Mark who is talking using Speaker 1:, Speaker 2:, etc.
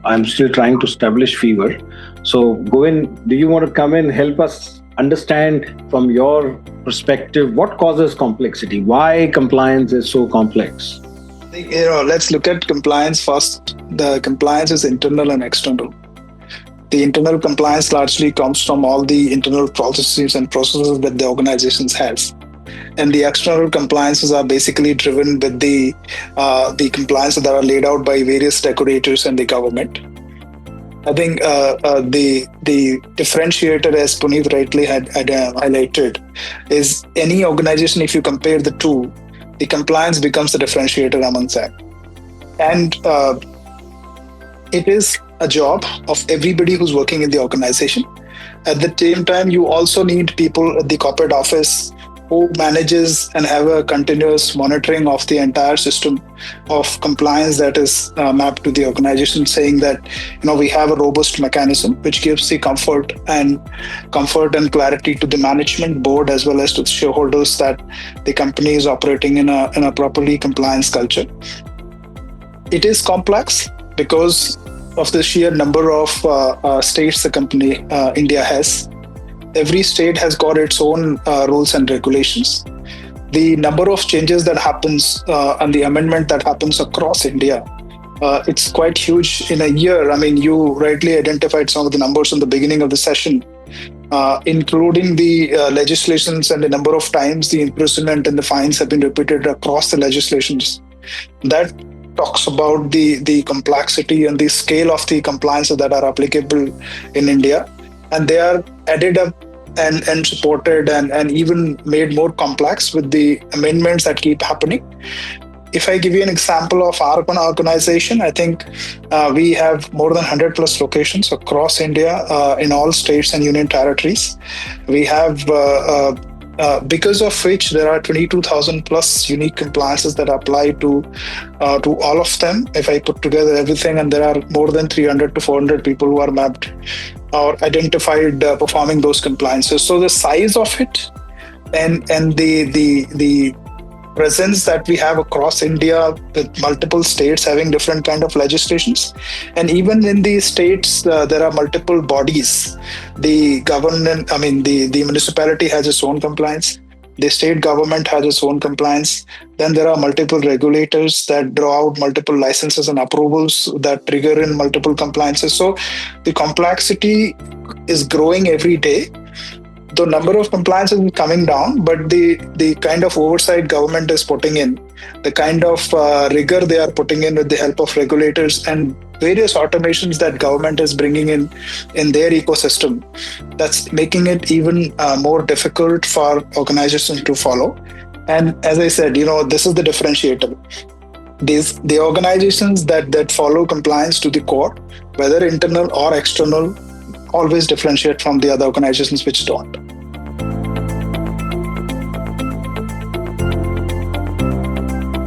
Speaker 1: I'm still trying to establish fever. So, Govind, do you want to come in, help us understand from your perspective what causes complexity? Why compliance is so complex?
Speaker 2: Let's look at compliance first. The compliance is internal and external. The internal compliance largely comes from all the internal processes and processes that the organizations has, and the external compliances are basically driven with the compliance that are laid out by various regulators and the government. I think the differentiator, as Puneet rightly had highlighted, is any organization. If you compare the two, the compliance becomes the differentiator among them, and it is a job of everybody who's working in the organization. At the same time, you also need people at the corporate office who manages and have a continuous monitoring of the entire system of compliance that is mapped to the organization, saying that we have a robust mechanism which gives the comfort and clarity to the management board as well as to the shareholders that the company is operating in a properly compliance culture. It is complex because of the sheer number of states the company India has. Every state has got its own rules and regulations. The number of changes that happens and the amendment that happens across India, it's quite huge in a year. I mean, you rightly identified some of the numbers in the beginning of the session, including the legislations and the number of times the imprisonment and the fines have been repeated across the legislations. That talks about the complexity and the scale of the compliances that are applicable in India. And they are added up and supported and even made more complex with the amendments that keep happening. If I give you an example of our organization, I think we have more than 100 plus locations across India in all states and union territories. We have because of which there are 22,000 plus unique compliances that apply to all of them. If I put together everything, and there are more than 300 to 400 people who are mapped or identified performing those compliances. So the size of it and the presence that we have across India with multiple states having different kind of legislations, and even in the states there are multiple bodies. The government, the municipality has its own compliance. The state government has its own compliance. Then there are multiple regulators that draw out multiple licenses and approvals that trigger in multiple compliances. So the complexity is growing every day. The number of compliances is coming down, but the kind of oversight government is putting in, the kind of rigor they are putting in with the help of regulators and various automations that government is bringing in their ecosystem, that's making it even more difficult for organizations to follow. And as I said, this is the differentiator. The organizations that follow compliance to the core, whether internal or external, always differentiate from the other organizations which don't.